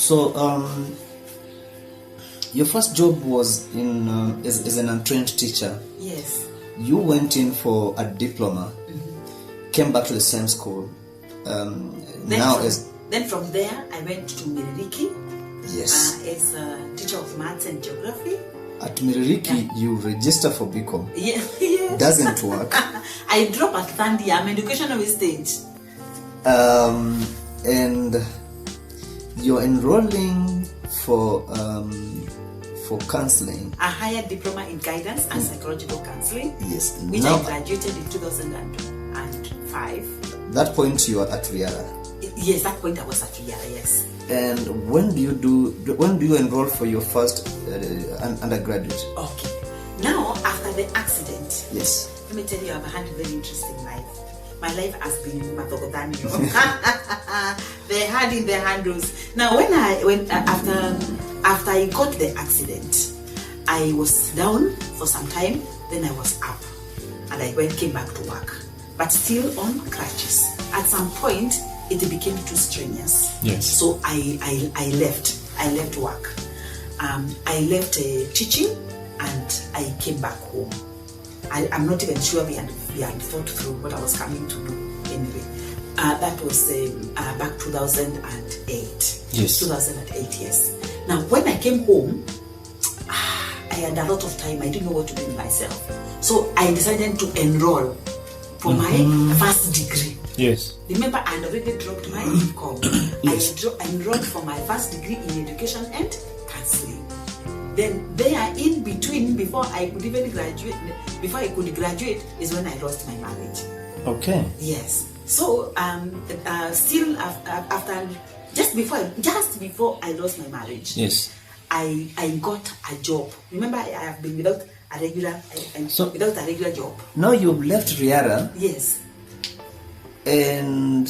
So, your first job was in as an untrained teacher. Yes. You went in for a diploma, came back to the same school. Then from there, I went to Miririki. Yes. As a teacher of maths and geography. At Miririki, you register for BCom. Yeah. Doesn't work. I drop at third year. I'm educational stage. And you're enrolling for counseling. A higher diploma in guidance and psychological counseling. Yes. Which I graduated in 2005. That point you are at Riara. Yes, that point I was at Riara. Yes. And when do you enroll for your first undergraduate? Okay. Now, after the accident. Yes. Let me tell you, I've had a very interesting life. My life has been Matogotanyo. They had in their handles. Now, after I got the accident, I was down for some time. Then I was up, and I came back to work, but still on crutches. At some point, it became too strenuous. Yes. So I left. I left work. I left teaching, and I came back home. I'm not even sure we had thought through what I was coming to do anyway. That was back 2008. Yes. 2008, yes. Now, when I came home, I had a lot of time. I didn't know what to do with myself. So I decided to enroll for my first degree. Yes. Remember, I had already dropped my income. Yes. I enrolled for my first degree in education and counseling. Then there in between, before I could graduate, is when I lost my marriage. Okay. Yes. So still after just before I lost my marriage. Yes. I got a job. Remember, I have been without a regular job. Now you've left Riara. Yes. And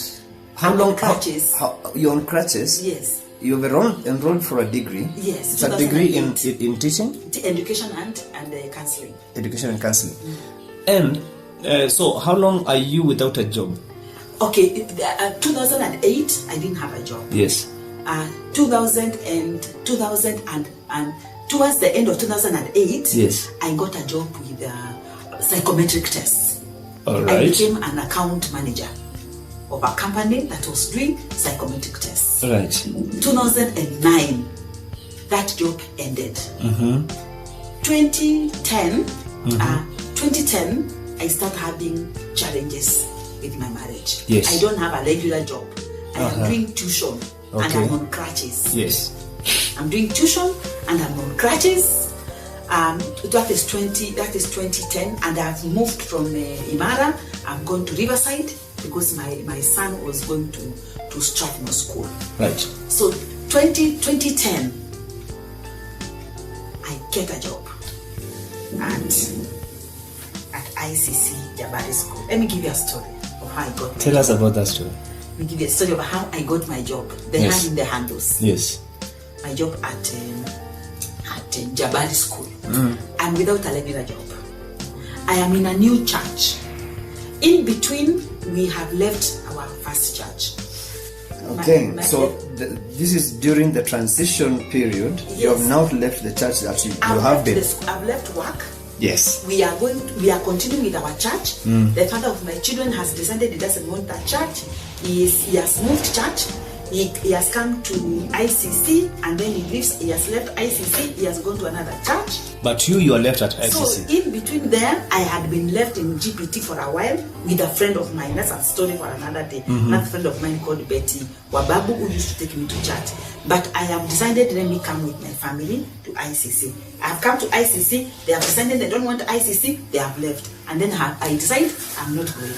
how long? Crutches. You're on crutches. Yes. You've enrolled for a degree. Yes. It's a degree in teaching? Education and counseling. Education and counseling. And so how long are you without a job? Okay, 2008, I didn't have a job. Yes. 2000 and towards the end of 2008, yes, I got a job with psychometric tests. All right. I became an account manager of a company that was doing psychometric tests. Right. 2009, that job ended. 2010, I started having challenges with my marriage. Yes. I don't have a regular job. I am doing tuition and I'm on crutches. Yes. I'm doing tuition and I'm on crutches. That is 2010, and I've moved from Imara. I'm going to Riverside because my son was going to Strathmore School. Right. So 2010, I get a job at ICC Jabari School. Let me give you a story of how I got. Tell us about that story. Let me give you a story of how I got my job. The hand in the handles. Yes. My job at Jabari School. I'm without a regular job. I am in a new church. In between, we have left our first church. Okay, so this is during the transition period. Yes. You have now left the church that you have been. I've left work. Yes. We are continuing with our church. The father of my children has decided he doesn't want that church. He has moved church. He has come to ICC, and then he has left ICC, he has gone to another church. But you are left at ICC. So in between there, I had been left in GPT for a while with a friend of mine. That's a story for another day. Another friend of mine called Betty Wababu, who used to take me to church. But I have decided, let me come with my family to ICC. I have come to ICC, they have decided they don't want ICC, they have left. And then I decide I'm not going.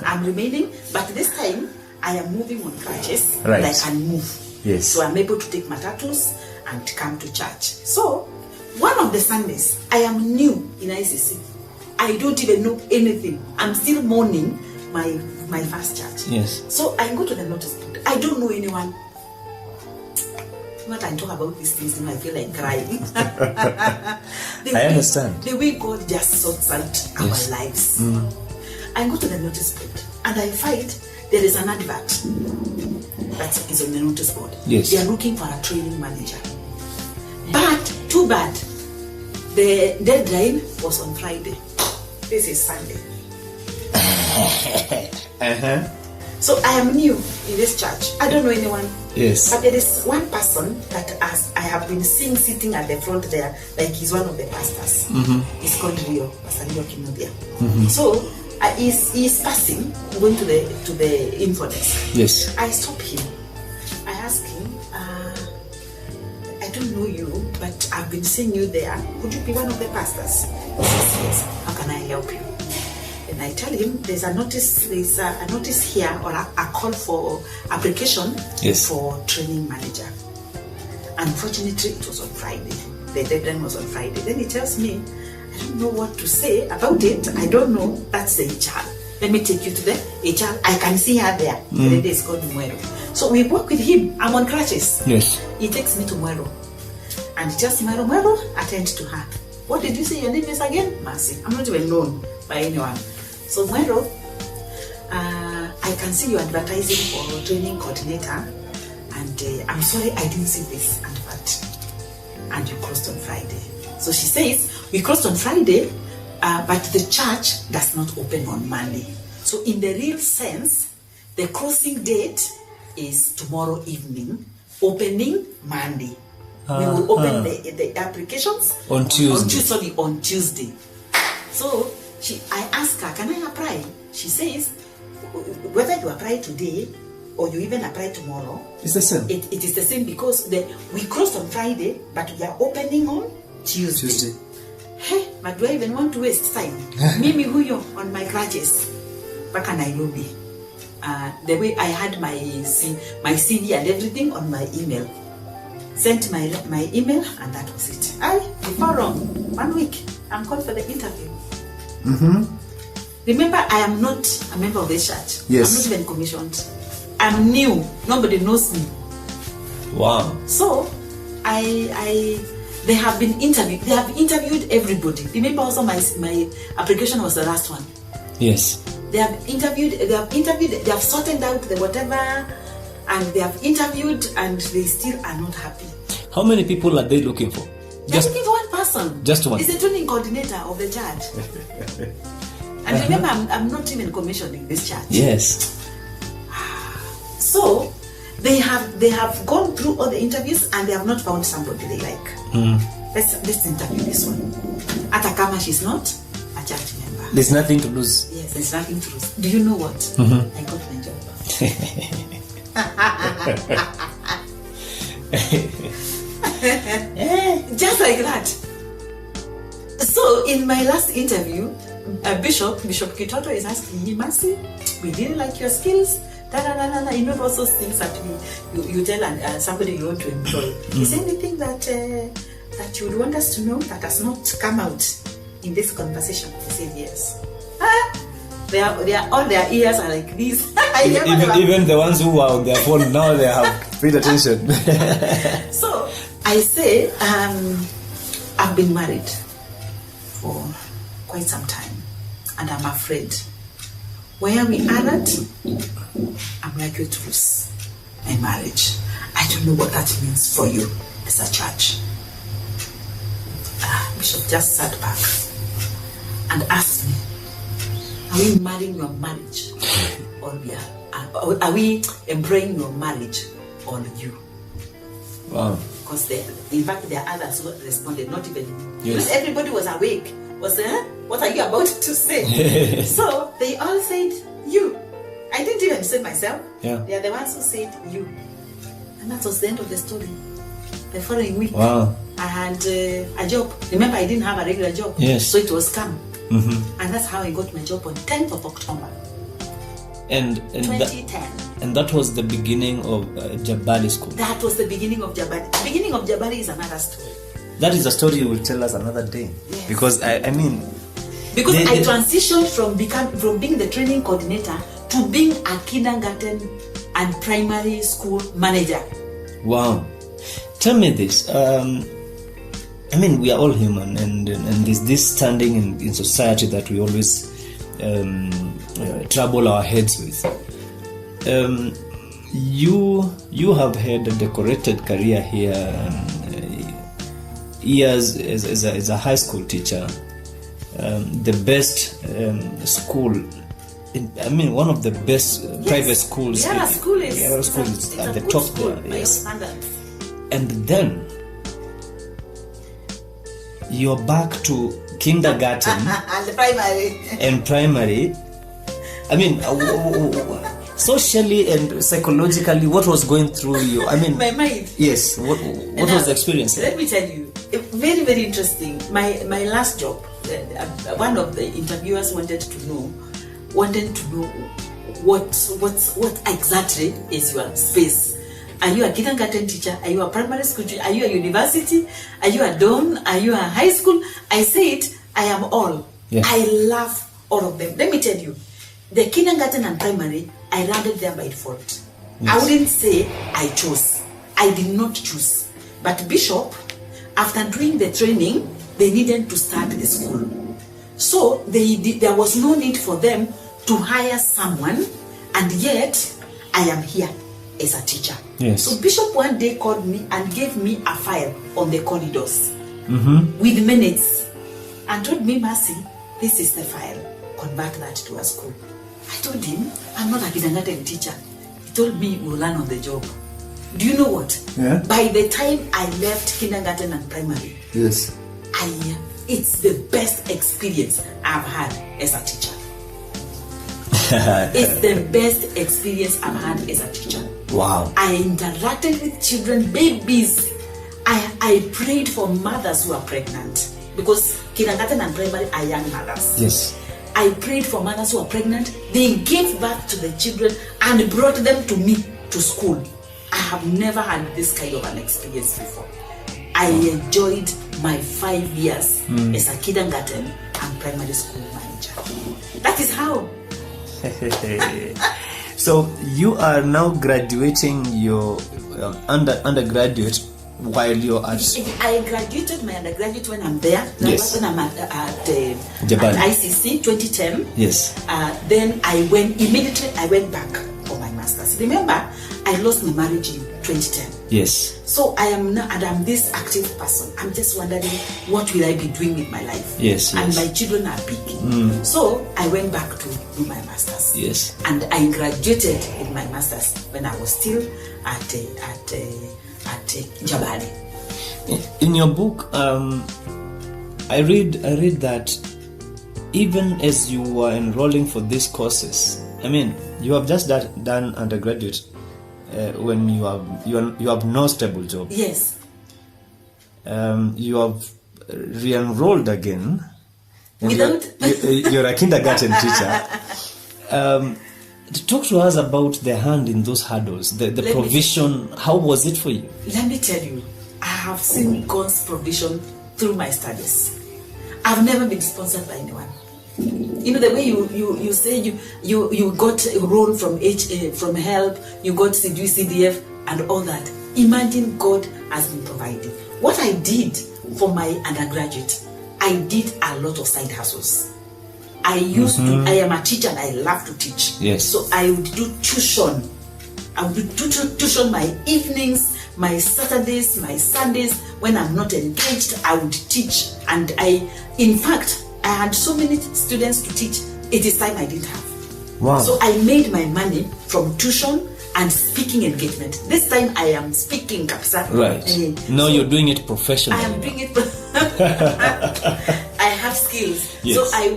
I'm remaining, but this time, I am moving on crutches, right. I can move. Yes. So I'm able to take matatus and come to church. So one of the Sundays, I am new in ICC. I don't even know anything. I'm still mourning my first church. Yes. So I go to the notice board. I don't know anyone. When I talk about these things, I feel like crying. I understand. The way God just sorts out our lives. I go to the notice board and I find there is an advert that is on the notice board. Yes. They are looking for a training manager. But too bad, the deadline was on Friday. This is Sunday. So I am new in this church. I don't know anyone. Yes. But there is one person that I have been seeing sitting at the front there, like he's one of the pastors. He's called Rio, Pastor Rio Kinodia. So he's passing, going to the info desk. Yes. I stop him. I ask him, I don't know you, but I've been seeing you there. Could you be one of the pastors? He says, yes. How can I help you? And I tell him there's a notice here, or a call for application for training manager. Unfortunately, it was on Friday. The deadline was on Friday. Then he tells me, I don't know what to say about it. I don't know. That's the HR. Let me take you to the HR. I can see her there. The lady is called Muero. So we work with him. I'm on crutches. Yes. He takes me to Muero. And he tells Muero, attend to her. What did you say your name is again? Mercy. I'm not even known by anyone. So Muero, I can see you advertising for training coordinator, and I'm sorry I didn't see this advert. And you closed on Friday. So she says, we closed on Friday, but the church does not open on Monday. So in the real sense, the closing date is tomorrow evening, opening Monday. We will open the applications on Tuesday. On Tuesday. So I asked her, can I apply? She says, whether you apply today or you even apply tomorrow, it's the same. It is the same, because we closed on Friday, but we are opening on Tuesday. Hey, but do I even want to waste time? Mimi huyo on my crutches, Baka Nairobi. The way I had my CV and everything on my email. Sent my email, and that was it. Before long, 1 week, I'm called for the interview. Remember, I am not a member of this church. Yes. I'm not even commissioned. I'm new. Nobody knows me. Wow. So, they have been interviewed. They have interviewed everybody. Remember, also my application was the last one. Yes. They have interviewed. They have sorted out the whatever, and they have interviewed, and they still are not happy. How many people are they looking for? They're looking for one person. Just one. He's the training coordinator of the church. And remember, I'm not even commissioned in this church. Yes. So they have gone through all the interviews, and they have not found somebody they like. Let's interview this one. Atakama, she's not a church member. There's nothing to lose. Yes, there's nothing to lose. Do you know what? I got my job. Just like that. So in my last interview, Bishop Kitoto is asking me, Mercy, we didn't like your skills. You know, also things that you tell somebody you want to employ. Is there anything that you would want us to know that has not come out in this conversation? He said yes. They are all their ears are like this. Even the ones who are on their phone now, they have paid attention. So I say, I've been married for quite some time, and I'm afraid where we are at, I'm likely to lose my marriage. I don't know what that means for you as a church. Bishop just sat back and asked me, are we marrying your marriage, or are we employing your marriage on you? Wow. Because in fact there are others who responded, not even me. Yes. Because everybody was awake. What are you about to say? So they all said you. I didn't even say myself. Yeah. They are the ones who said you. And that was the end of the story. The following week, wow, I had a job. Remember, I didn't have a regular job. Yes. So it was scam. And that's how I got my job on 10th of October. And 2010. And that was the beginning of Jabali School. That was the beginning of Jabali. The beginning of Jabali is another story. That is a story you will tell us another day. Yes. Because I transitioned from being the training coordinator to being a kindergarten and primary school manager. Wow. Tell me this. We are all human, and there's this standing in society that we always trouble our heads with. you have had a decorated career here, years as a high school teacher, the best school. One of the best private schools. Yara school is at the top school, there. Yes. standards. And then you're back to kindergarten And primary. and primary. Socially and psychologically, what was going through you? My mind. Yes. What was the experience? Let me tell you, very, very interesting. My last job, one of the interviewers wanted to know what exactly is your space. Are you a kindergarten teacher? Are you a primary school teacher? Are you a university? Are you a dorm? Are you a high school? I said, I am all. Yeah. I love all of them. Let me tell you, the kindergarten and primary, I landed there by default. Yes. I wouldn't say I chose. I did not choose. But Bishop, after doing the training, they needed to start the school. So there was no need for them to hire someone, and yet I am here as a teacher. Yes. So Bishop one day called me and gave me a file on the corridors Mm-hmm. with minutes and told me, Mercy, this is the file. Convert that to a school. I told him, I'm not a kindergarten teacher. He told me, we'll learn on the job. Do you know what? Yeah. By the time I left kindergarten and primary, Yes. it's the best experience I've had as a teacher. It's the best experience I've had as a teacher. Wow. I interacted with children, babies. I prayed for mothers who are pregnant, because kindergarten and primary are young mothers. Yes. I prayed for mothers who are pregnant. They gave birth to the children and brought them to me to school. I have never had this kind of an experience before. I enjoyed my 5 years as a kindergarten and primary school manager. That is how. So you are now graduating your undergraduate while you're at... I graduated my undergraduate when I'm there. Yes. When I'm at Japan. ICC 2010. Yes. Then I went back for my master's. Remember, I lost my marriage in 2010. Yes. So I am now, and I'm this active person. I'm just wondering, what will I be doing with my life? Yes. And my children are big. So I went back to do my master's. Yes. And I graduated with my master's when I was still at Jabali. In your book, I read that even as you were enrolling for these courses, you have just done undergraduate when you have no stable job. Yes. You have re-enrolled again. Without you're a kindergarten teacher. Talk to us about the hand in those hurdles, the provision. How was it for you? Let me tell you, I have seen God's provision through my studies. I've never been sponsored by anyone. You know, the way you say you got a role from help, you got CDF and all that. Imagine God has been providing. What I did for my undergraduate, I did a lot of side hustles. I am a teacher and I love to teach. Yes. So I would do tuition. I would do tuition my evenings, my Saturdays, my Sundays. When I'm not engaged, I would teach. And in fact, I had so many students to teach. It is time I didn't have. Wow. So I made my money from tuition and speaking engagement. This time I am speaking Kapsa. Right. Now you're doing it professionally. I am doing it. I have skills. Yes. So I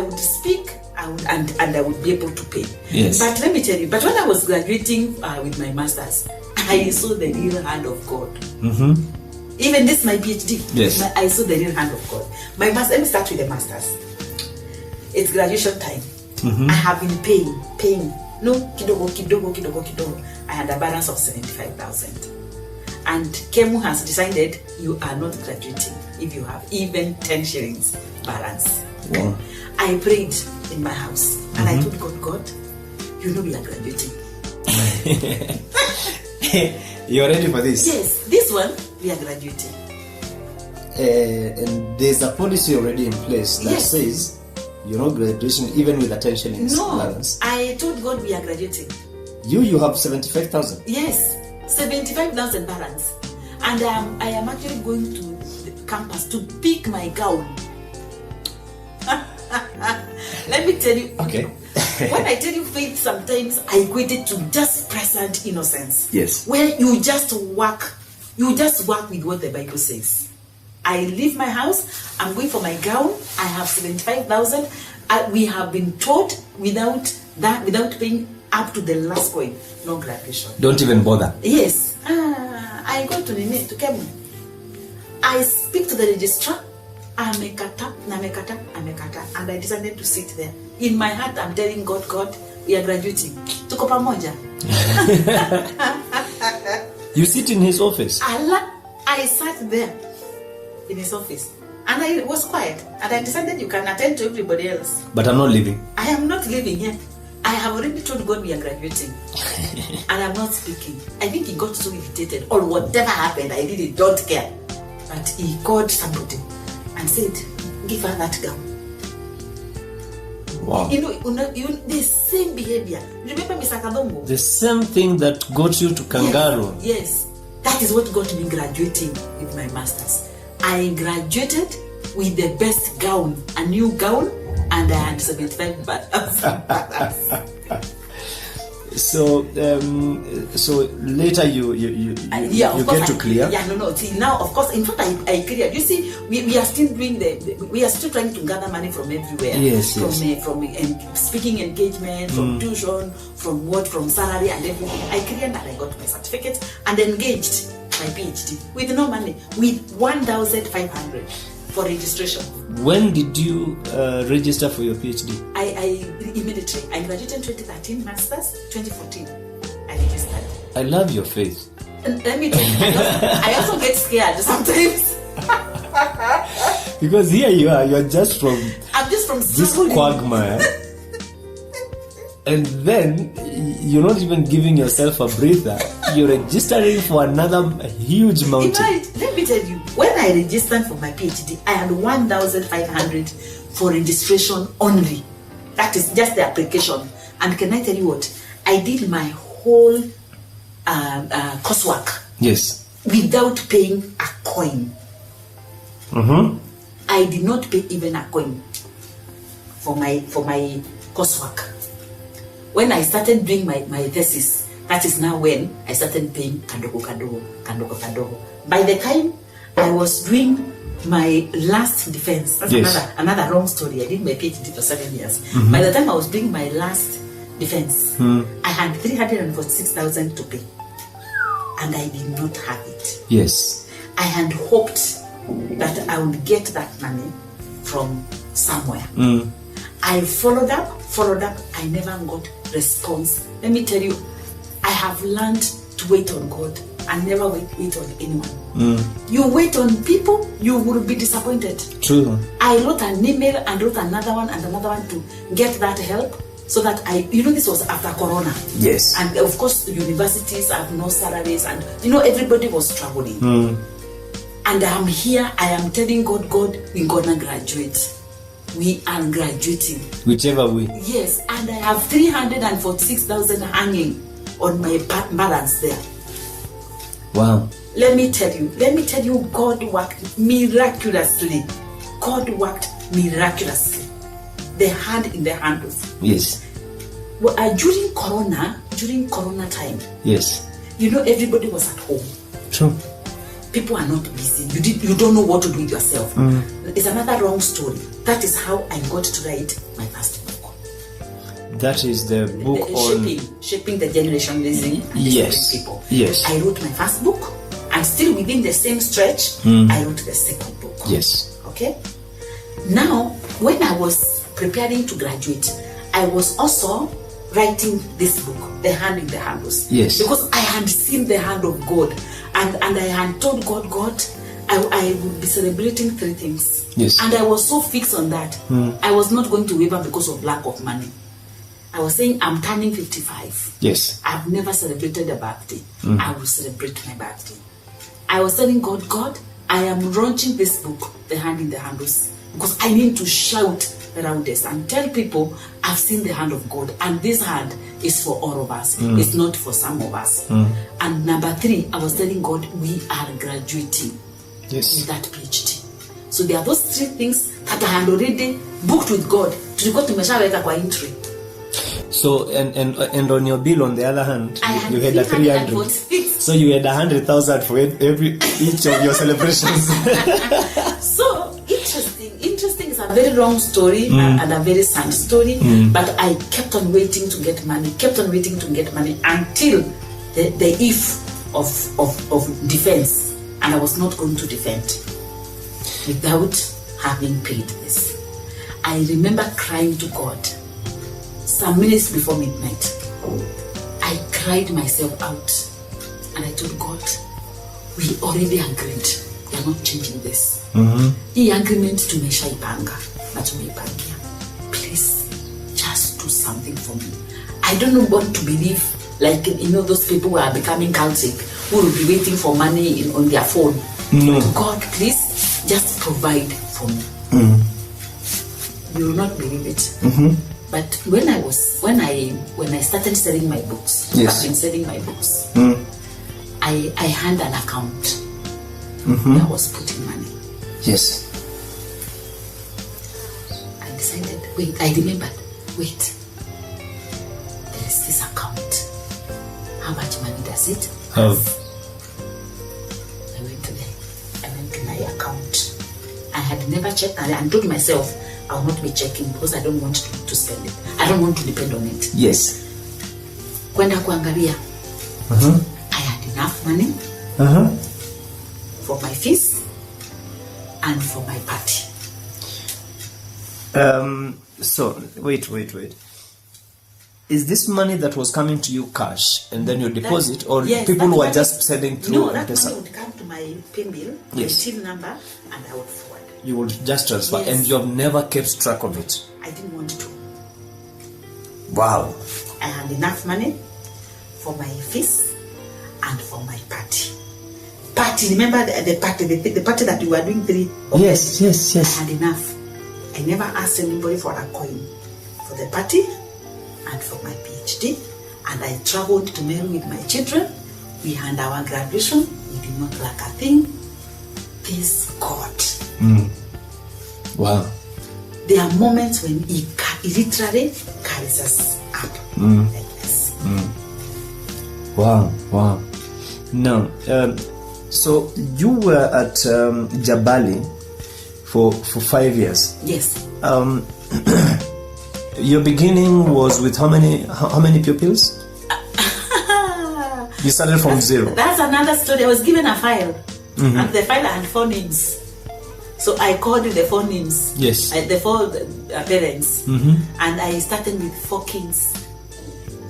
would speak and I would be able to pay. Yes. But let me tell you, when I was graduating with my master's, I saw the real hand of God. Mm-hmm. Even this my PhD. Yes. I saw the real hand of God. My master. Let me start with the master's. It's graduation time. Mm-hmm. I have been paying. No, kidogo. I had a balance of 75,000. And Kemu has decided you are not graduating if you have even 10 shillings balance. Wow. I prayed in my house and I told God, you know we are graduating. You're ready for this? Yes, this one we are graduating. And there's a policy already in place that Yes. says you're not graduating even with a 10 shillings No, balance. I told God we are graduating. You have 75,000. Yes, 75,000 balance. And I am actually going to the campus to pick my gown. Let me tell you. Okay. When I tell you faith, sometimes I equate it to just present innocence. Yes. Where you just work with what the Bible says. I leave my house, I'm going for my gown, I have 75,000. We have been taught without paying up to the last coin, no graduation. Don't even bother. Yes. I go to Kemu. I speak to the registrar. Amekata, and I decided to sit there. In my heart, I'm telling God, we are graduating. Tuko pamoja. You sit in his office? I sat there in his office. And I was quiet. And I decided you can attend to everybody else. But I'm not leaving. I am not leaving yet. I have already told God we are graduating. And I'm not speaking. I think he got so irritated. Or whatever happened, I really don't care. But he called somebody and said, give her that gown. Wow. You know, the same behavior. Remember Mr. Kadongo? The same thing that got you to Kangaroo. Yes. That is what got me graduating with my master's. I graduated with the best gown, a new gown, and I had 75 balance. So later you get to clear. Yeah, no. See, now of course, in fact, I cleared. You see, we are still doing we are still trying to gather money from everywhere. Yes, from speaking engagement, from tuition, from salary and everything. I cleared that. I got my certificate and engaged my PhD with no money, with 1,500 for registration. When did you register for your PhD? I immediately. I graduated in 2013, masters, 2014. I registered. I love your faith. And let me tell you, I also get scared sometimes. Because here you are just I'm just from this quagmire. And then you're not even giving yourself a breather. You're registering for another huge mountain. Let me tell you, when I registered for my PhD, I had 1,500 for registration only. That is just the application. And can I tell you what? I did my whole coursework. Yes. Without paying a coin. Mm-hmm. I did not pay even a coin for my coursework. When I started doing my thesis, that is now when I started paying kadogo. By the time I was doing my last defense, that's another long story. I did my PhD for 7 years. Mm-hmm. By the time I was doing my last defense, I had 346,000 to pay. And I did not have it. Yes. I had hoped that I would get that money from somewhere. I followed up, I never got response. Let me tell you, I have learned to wait on God and never wait on anyone. You wait on people, you will be disappointed. True. I wrote an email and wrote another one to get that help, so that this was after Corona. Yes. And of course, the universities have no salaries, and everybody was struggling. And I'm here, I am telling God, we're gonna graduate. We are graduating. Whichever way. Yes, and I have 346,000 hanging on my balance there. Wow. Let me tell you, God worked miraculously. The hand in the handles. Yes. Well, during Corona time. Yes. Everybody was at home. True. People are not busy. You don't know what to do with yourself. It's another long story. That is how I got to write my first book. That is the book on shaping the generation raising people. Yes. I wrote my first book, and still within the same stretch, I wrote the second book. Yes. Okay. Now, when I was preparing to graduate, I was also writing this book, The Hand in the Handles. Yes. Because I had seen the hand of God, and I had told God, I would be celebrating 3 things. Yes. And I was so fixed on that. I was not going to waver because of lack of money. I was saying, I'm turning 55. Yes. I've never celebrated a birthday. I will celebrate my birthday. I was telling God, I am launching this book, The Hand in the Handles, because I need to shout around this and tell people I've seen the hand of God, and this hand is for all of us. It's not for some of us. And number 3, I was telling God, we are graduating with that PhD. So there are those 3 things that I had already booked with God. Tulikuwa tumeshaweka kwa entry. So and on your bill, on the other hand, you had a 300. 346. So you had 100,000 for each of your celebrations. So interesting. It's a very long story and a very sad story. But I kept on waiting to get money. Until the if of defense, and I was not going to defend without having paid this. I remember crying to God some minutes before midnight. I cried myself out and I told God, we already agreed, we are not changing this. Hii agreement tumeshaipanga na tumeipangia. Please just do something for me. I don't want to believe like those people who are becoming cultic, who will be waiting for money on their phone. No. God, please just provide for me. You will not believe it. But when I started selling my books, I've been selling my books. I had an account that was putting money. Yes. I decided, I remembered, there is this account. How much money does it have? I went to my account. I had never checked and told myself, I will not be checking because I don't want to spend it. I don't want to depend on it. Yes. Kwenda kuangalia, I had enough money for my fees and for my party. So, wait. Is this money that was coming to you cash and then you deposit, or people who are just sending through? No, that money would come to my pin bill, my till number, and I would forward. You would just transfer, and you have never kept track of it? I didn't want to. Wow. I had enough money for my fees and for my party. Remember the party that we were doing 3? Yes. I had enough. I never asked anybody for a coin for the party and for my PhD. And I traveled to Meru with my children. We had our graduation. We did not lack a thing. This God. Wow. There are moments when he literally carries us up like this. Wow. Now, so you were at Jabali for 5 years. Yes. Your beginning was with how many pupils? You started from 0. That's another story. I was given a file, and the file had 4 names. So I called the 4 names. Yes. The 4 parents, and I started with 4 kids.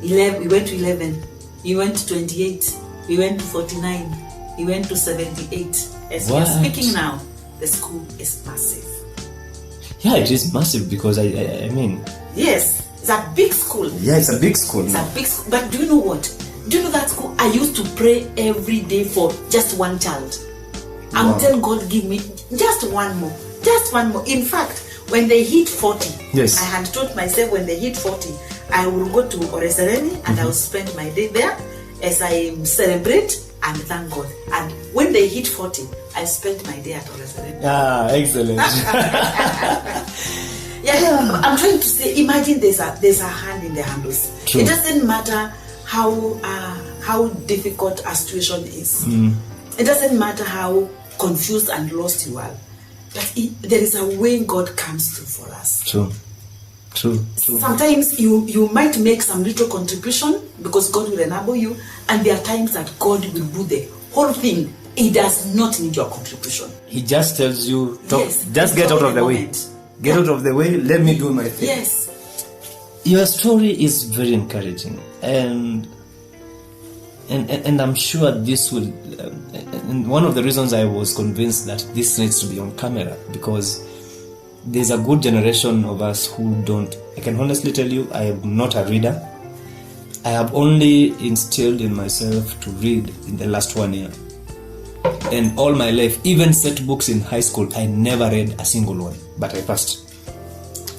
11. We went to 11. We went to 28. We went to 49. We went to 78. As we are speaking now, the school is massive. Yeah, it is massive because I mean. Yes, it's a big school. Yeah, it's a big school. It's a big school. But do you know what? Do you know that school? I used to pray every day for just one child. I'm telling God, give me just one more. Just one more. In fact, when they hit 40, I had told myself when they hit 40, I will go to Oresereni and I will spend my day there as I celebrate and thank God. And when they hit 40, I spent my day at Oresereni. Ah, excellent. I'm trying to say, imagine there's a hand in the handles. True. It doesn't matter how difficult a situation is. It doesn't matter how confused and lost you are. But there is a way God comes through for us. True. Sometimes you might make some little contribution because God will enable you, and there are times that God will do the whole thing. He does not need your contribution. He just tells you, just get out of the way. Get out of the way, let me do my thing. Yes. Your story is very encouraging, and I'm sure this will. And one of the reasons I was convinced that this needs to be on camera, because there's a good generation of us who don't. I can honestly tell you, I am not a reader. I have only instilled in myself to read in the last 1 year. and all my life, even set books in high school, I never read a single one, but I passed.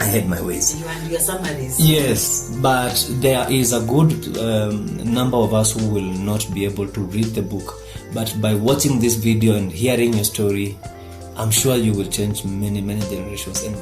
I had my ways. You and your summaries. Yes, but there is a good number of us who will not be able to read the book. But by watching this video and hearing your story, I'm sure you will change many generations. And